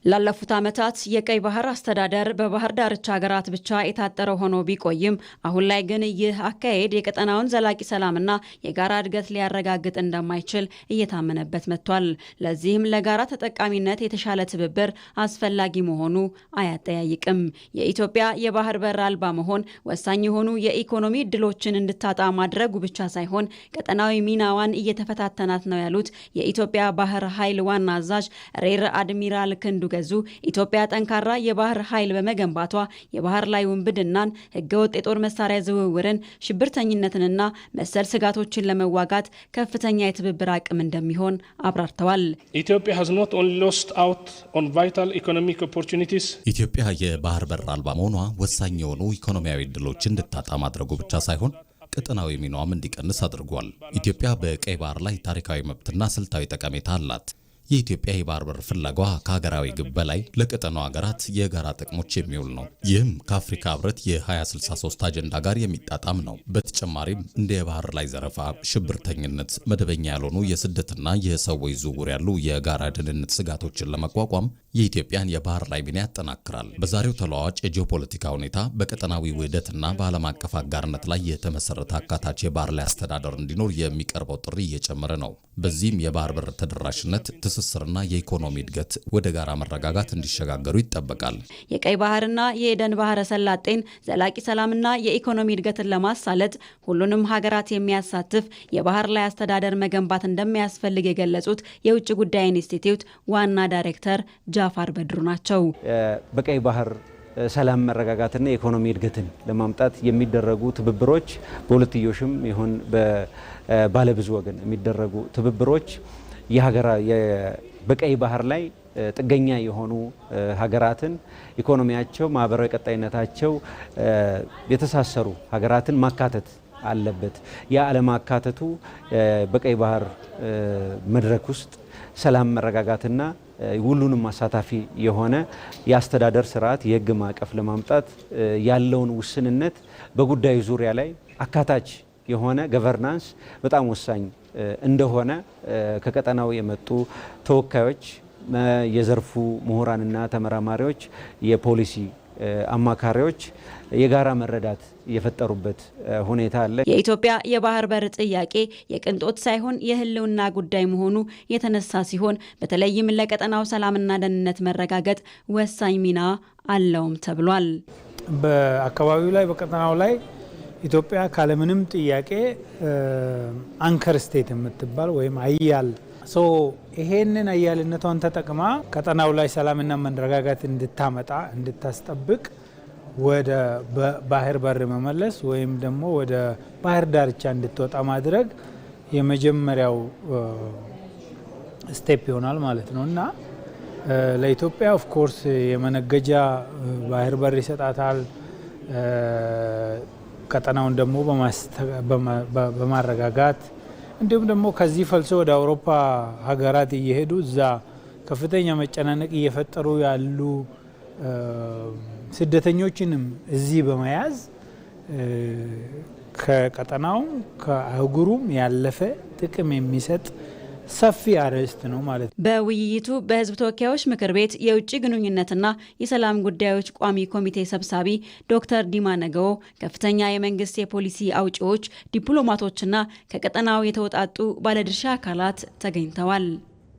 ላለፉት ዓመታት የቀይ ባህር አስተዳደር በባህር ዳርቻ ሀገራት ብቻ የታጠረ ሆኖ ቢቆይም አሁን ላይ ግን ይህ አካሄድ የቀጠናውን ዘላቂ ሰላምና የጋራ እድገት ሊያረጋግጥ እንደማይችል እየታመነበት መጥቷል። ለዚህም ለጋራ ተጠቃሚነት የተሻለ ትብብር አስፈላጊ መሆኑ አያጠያይቅም። የኢትዮጵያ የባህር በር አልባ መሆን ወሳኝ የሆኑ የኢኮኖሚ እድሎችን እንድታጣ ማድረጉ ብቻ ሳይሆን ቀጠናዊ ሚናዋን እየተፈታተናት ነው ያሉት የኢትዮጵያ ባህር ኃይል ዋና አዛዥ ሬር አድሚራል ክንዱ ገዙ ኢትዮጵያ ጠንካራ የባህር ኃይል በመገንባቷ የባህር ላይ ውንብድናን፣ ህገወጥ የጦር መሳሪያ ዝውውርን፣ ሽብርተኝነትንና መሰል ስጋቶችን ለመዋጋት ከፍተኛ የትብብር አቅም እንደሚሆን አብራርተዋል። ኢትዮጵያ has not only lost out on vital economic opportunities ኢትዮጵያ የባህር በር አልባ መሆኗ ወሳኝ የሆኑ ኢኮኖሚያዊ እድሎችን እንድታጣ ማድረጉ ብቻ ሳይሆን ቀጠናዊ ሚናዋም እንዲቀንስ አድርጓል። ኢትዮጵያ በቀይ ባህር ላይ ታሪካዊ መብትና ስልታዊ ጠቀሜታ አላት። የኢትዮጵያ የባህር በር ፍላጎቷ ከሀገራዊ ግብ በላይ ለቀጠናው ሀገራት የጋራ ጥቅሞች የሚውል ነው። ይህም ከአፍሪካ ህብረት የ2063 አጀንዳ ጋር የሚጣጣም ነው። በተጨማሪም እንደ የባህር ላይ ዘረፋ፣ ሽብርተኝነት፣ መደበኛ ያልሆኑ የስደትና የሰዎች ዝውውር ያሉ የጋራ ደህንነት ስጋቶችን ለመቋቋም የኢትዮጵያን የባህር ላይ ሚና ያጠናክራል። በዛሬው ተለዋዋጭ የጂኦፖለቲካ ሁኔታ በቀጠናዊ ውህደትና በዓለም አቀፍ አጋርነት ላይ የተመሰረተ አካታች የባህር ላይ አስተዳደር እንዲኖር የሚቀርበው ጥሪ እየጨመረ ነው። በዚህም የባህር በር ተደራሽነት፣ ትስስርና የኢኮኖሚ እድገት ወደ ጋራ መረጋጋት እንዲሸጋገሩ ይጠበቃል። የቀይ ባህርና የኤደን ባህረ ሰላጤን ዘላቂ ሰላምና የኢኮኖሚ እድገትን ለማሳለጥ ሁሉንም ሀገራት የሚያሳትፍ የባህር ላይ አስተዳደር መገንባት እንደሚያስፈልግ የገለጹት የውጭ ጉዳይ ኢንስቲትዩት ዋና ዳይሬክተር ጃፋር በድሩ ናቸው። በቀይ ባህር ሰላም መረጋጋትና የኢኮኖሚ እድገትን ለማምጣት የሚደረጉ ትብብሮች በሁለትዮሽም ይሁን በባለብዙ ወገን የሚደረጉ ትብብሮች በቀይ ባህር ላይ ጥገኛ የሆኑ ሀገራትን ኢኮኖሚያቸው፣ ማህበራዊ ቀጣይነታቸው የተሳሰሩ ሀገራትን ማካተት አለበት። ያ አለማካተቱ በቀይ ባህር መድረክ ውስጥ ሰላም መረጋጋትና ሁሉንም አሳታፊ የሆነ የአስተዳደር ስርዓት የህግ ማዕቀፍ ለማምጣት ያለውን ውስንነት በጉዳዩ ዙሪያ ላይ አካታች የሆነ ገቨርናንስ በጣም ወሳኝ እንደሆነ ከቀጠናው የመጡ ተወካዮች፣ የዘርፉ ምሁራንና ተመራማሪዎች፣ የፖሊሲ አማካሪዎች የጋራ መረዳት የፈጠሩበት ሁኔታ አለ። የኢትዮጵያ የባህር በር ጥያቄ የቅንጦት ሳይሆን የህልውና ጉዳይ መሆኑ የተነሳ ሲሆን በተለይም ለቀጠናው ሰላምና ደህንነት መረጋገጥ ወሳኝ ሚና አለውም ተብሏል። በአካባቢው ላይ በቀጠናው ላይ ኢትዮጵያ ካለምንም ጥያቄ አንከር ስቴት የምትባል ወይም አያል ይሄንን አያልነቷን ተጠቅማ ቀጠናው ላይ ሰላምና መረጋጋት እንድታመጣ እንድታስጠብቅ ወደ ባህር በር መመለስ ወይም ደግሞ ወደ ባህር ዳርቻ እንድትወጣ ማድረግ የመጀመሪያው ስቴፕ ይሆናል ማለት ነው እና ለኢትዮጵያ ኦፍ ኮርስ የመነገጃ ባህር በር ይሰጣታል። ቀጠናውን ደግሞ በማረጋጋት እንዲሁም ደግሞ ከዚህ ፈልሶ ወደ አውሮፓ ሀገራት እየሄዱ እዛ ከፍተኛ መጨናነቅ እየፈጠሩ ያሉ ስደተኞችንም እዚህ በመያዝ ከቀጠናው ከአህጉሩም ያለፈ ጥቅም የሚሰጥ ሰፊ አርዕስት ነው ማለት ነው። በውይይቱ በህዝብ ተወካዮች ምክር ቤት የውጭ ግንኙነትና የሰላም ጉዳዮች ቋሚ ኮሚቴ ሰብሳቢ ዶክተር ዲማ ነገዎ፣ ከፍተኛ የመንግስት የፖሊሲ አውጪዎች፣ ዲፕሎማቶችና ከቀጠናው የተውጣጡ ባለድርሻ አካላት ተገኝተዋል።